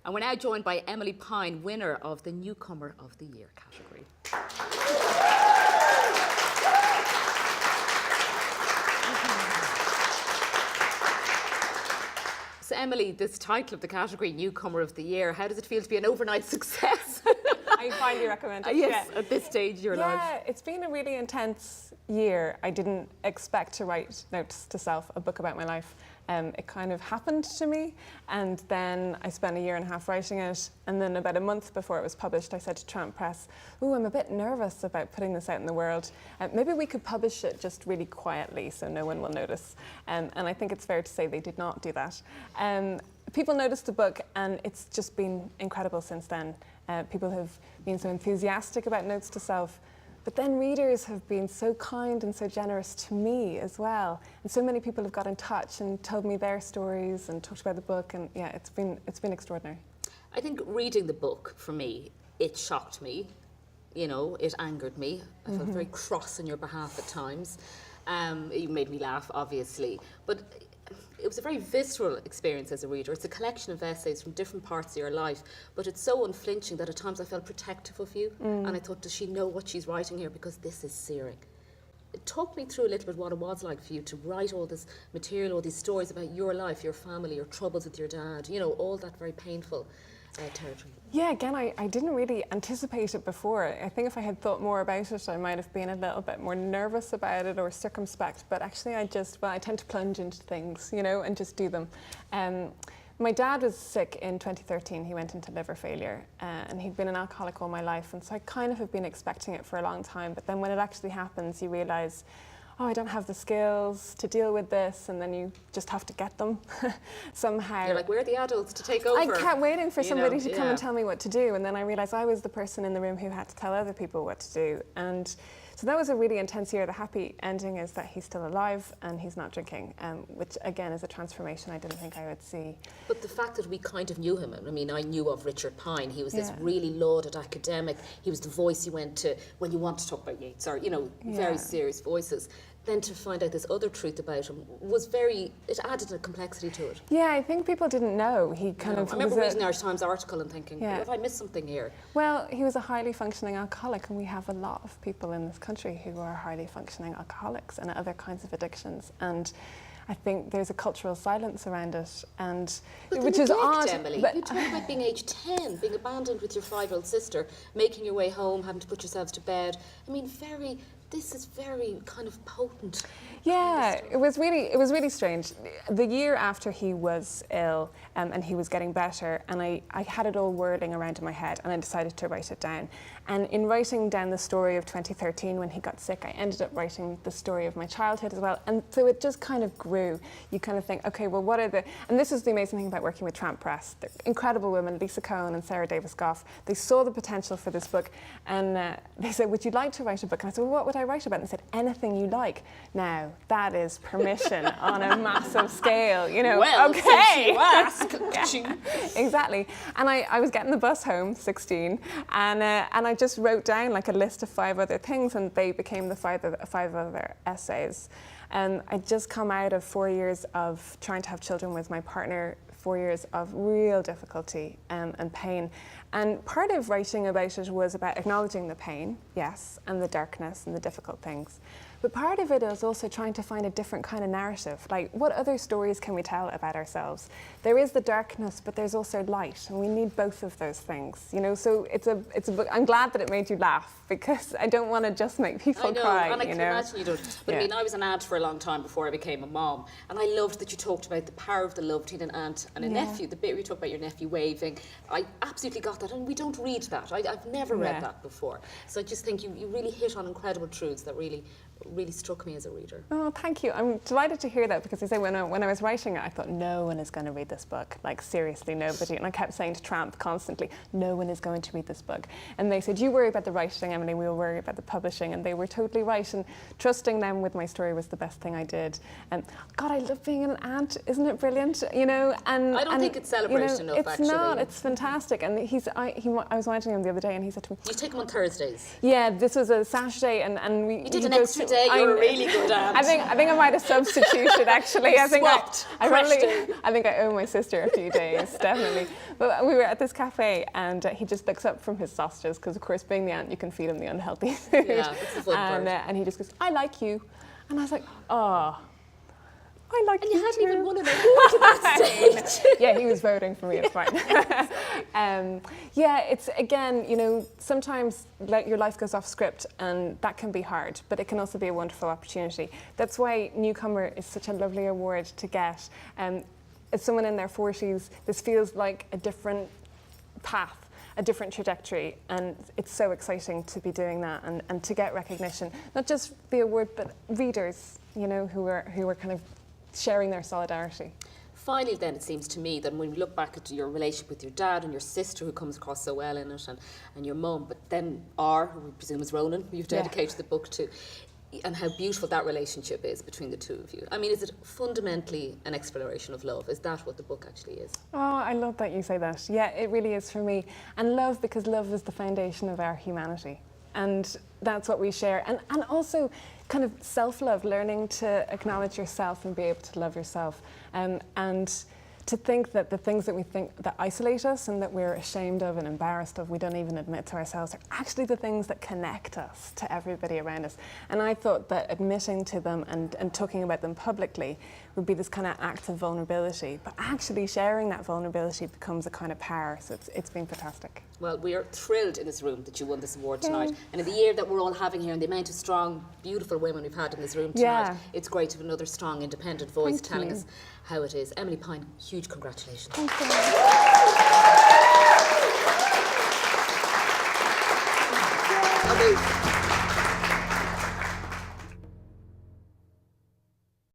And we're now joined by Emily Pine, winner of the Newcomer of the Year category. So Emily, this title of the category, Newcomer of the Year, how does it feel to be an overnight success? I highly recommend it. Yes, at this stage of your life. Yeah, it's been a really intense year. I didn't expect to write Notes to Self, a book about my life. It kind of happened to me, and then I spent a year and a half writing it, and then about a month before it was published, I said to Tramp Press, "Ooh, I'm a bit nervous about putting this out in the world. Maybe we could publish it just really quietly so no one will notice." And I think it's fair to say they did not do that. People noticed the book, and it's just been incredible since then. People have been so enthusiastic about Notes to Self, but then readers have been so kind and so generous to me as well. And so many people have got in touch and told me their stories and talked about the book, and yeah, it's been extraordinary. I think reading the book, for me, it shocked me. You know, it angered me. I felt very cross on your behalf at times. You made me laugh, obviously. But it was a very visceral experience as a reader. It's a collection of essays from different parts of your life, but it's so unflinching that at times I felt protective of you. And I thought, does she know what she's writing here? Because this is searing. Talk me through a little bit what it was like for you to write all this material, all these stories about your life, your family, your troubles with your dad, you know, all that very painful territory. Yeah, again, I didn't really anticipate it before. I think if I had thought more about it, I might have been a little bit more nervous about it or circumspect, but actually I tend to plunge into things, you know, and just do them. My dad was sick in 2013. He went into liver failure, and he'd been an alcoholic all my life, and so I kind of have been expecting it for a long time, but then when it actually happens, you realise, oh, I don't have the skills to deal with this, and then you just have to get them somehow. You're like, where are the adults to take over? I kept waiting for somebody to come and tell me what to do, and then I realised I was the person in the room who had to tell other people what to do. And so that was a really intense year. The happy ending is that he's still alive and he's not drinking, which again is a transformation I didn't think I would see. But the fact that we kind of knew him, I mean, I knew of Richard Pine. He was this really lauded academic. He was the voice you went to when you want to talk about Yeats, or, you know, very serious voices. Then to find out this other truth about him was it added a complexity to it. Yeah, I think people didn't know. He kind of. I remember reading the Irish Times article and thinking, have I missed something here? Well, he was a highly functioning alcoholic, and we have a lot of people in this country who are highly functioning alcoholics and other kinds of addictions. And I think there's a cultural silence around it, and which is odd. Emily, you talk about being age 10, being abandoned with your 5-year-old sister, making your way home, having to put yourselves to bed. I mean, this is very kind of potent. Yeah, it was really strange. The year after he was ill, and he was getting better, and I had it all whirling around in my head, and I decided to write it down. And in writing down the story of 2013 when he got sick, I ended up writing the story of my childhood as well. And so it just kind of grew. You kind of think, okay, well, and this is the amazing thing about working with Tramp Press. They're incredible women, Lisa Cohen and Sarah Davis-Goff. They saw the potential for this book, and they said, would you like to write a book? And I said, well, what would I write about? And they said, anything you like. Now, that is permission on a massive scale, you know. Well, okay. since you ask. Yeah, exactly. And I was getting the bus home, 16, and I just wrote down like a list of 5 other things, and they became the 5 other essays. And I'd just come out of 4 years of trying to have children with my partner, 4 years of real difficulty and pain. And part of writing about it was about acknowledging the pain, yes, and the darkness and the difficult things. But part of it is also trying to find a different kind of narrative. Like, what other stories can we tell about ourselves? There is the darkness, but there's also light, and we need both of those things. You know, so it's a book. I'm glad that it made you laugh, because I don't want to just make people cry. And I can imagine you don't. But I mean, I was an aunt for a long time before I became a mom, and I loved that you talked about the power of the love between an aunt and a nephew. The bit where you talk about your nephew waving, I absolutely got that, and we don't read that. I've never read that before. So I just think you really hit on incredible truths that really struck me as a reader. Oh, thank you. I'm delighted to hear that, because I say when I was writing it, I thought no one is going to read this book. Like, seriously, nobody. And I kept saying to Tramp constantly, no one is going to read this book. And they said, you worry about the writing, Emily, we'll worry about the publishing. And they were totally right. And trusting them with my story was the best thing I did. And God, I love being an aunt. Isn't it brilliant? You know, and I don't think it's celebrated enough, it's actually. It's not. It's fantastic. And I was watching him the other day, and he said to me, you take him on Thursdays? Yeah, this was a Saturday, and we... You did an extra day, you're a really good aunt. I think I might have substituted actually. I think Swapped. I think I owe my sister a few days, definitely. But we were at this cafe and he just looks up from his sausages because, of course, being the aunt, you can feed him the unhealthy food. Yeah, that's the fun part. And he just goes, "I like you," and I was like, "Oh, I like you." And you hadn't too. even won an award at that stage. Yeah, he was voting for me. It's fine. Yeah, it's again, you know, sometimes like your life goes off script, and that can be hard, but it can also be a wonderful opportunity. That's why Newcomer is such a lovely award to get. As someone in their 40s, this feels like a different path, a different trajectory, and it's so exciting to be doing that and to get recognition, not just the award, but readers, you know, who are kind of sharing their solidarity. Finally, then, it seems to me that when we look back at your relationship with your dad and your sister, who comes across so well in it, and your mum, but then who we presume is Ronan, who you've dedicated the book to, and how beautiful that relationship is between the two of you. I mean, is it fundamentally an exploration of love? Is that what the book actually is? Oh, I love that you say that. Yeah, it really is for me. And love, because love is the foundation of our humanity. And that's what we share. And also kind of self-love, learning to acknowledge yourself and be able to love yourself. And to think that the things that we think that isolate us and that we're ashamed of and embarrassed of, we don't even admit to ourselves, are actually the things that connect us to everybody around us. And I thought that admitting to them and talking about them publicly would be this kind of act of vulnerability. But actually sharing that vulnerability becomes a kind of power. So it's been fantastic. Well, we are thrilled in this room that you won this award tonight. And in the year that we're all having here, and the amount of strong, beautiful women we've had in this room tonight, it's great to have another strong, independent voice telling us how it is. Emily Pine, huge congratulations. Thank you. Okay.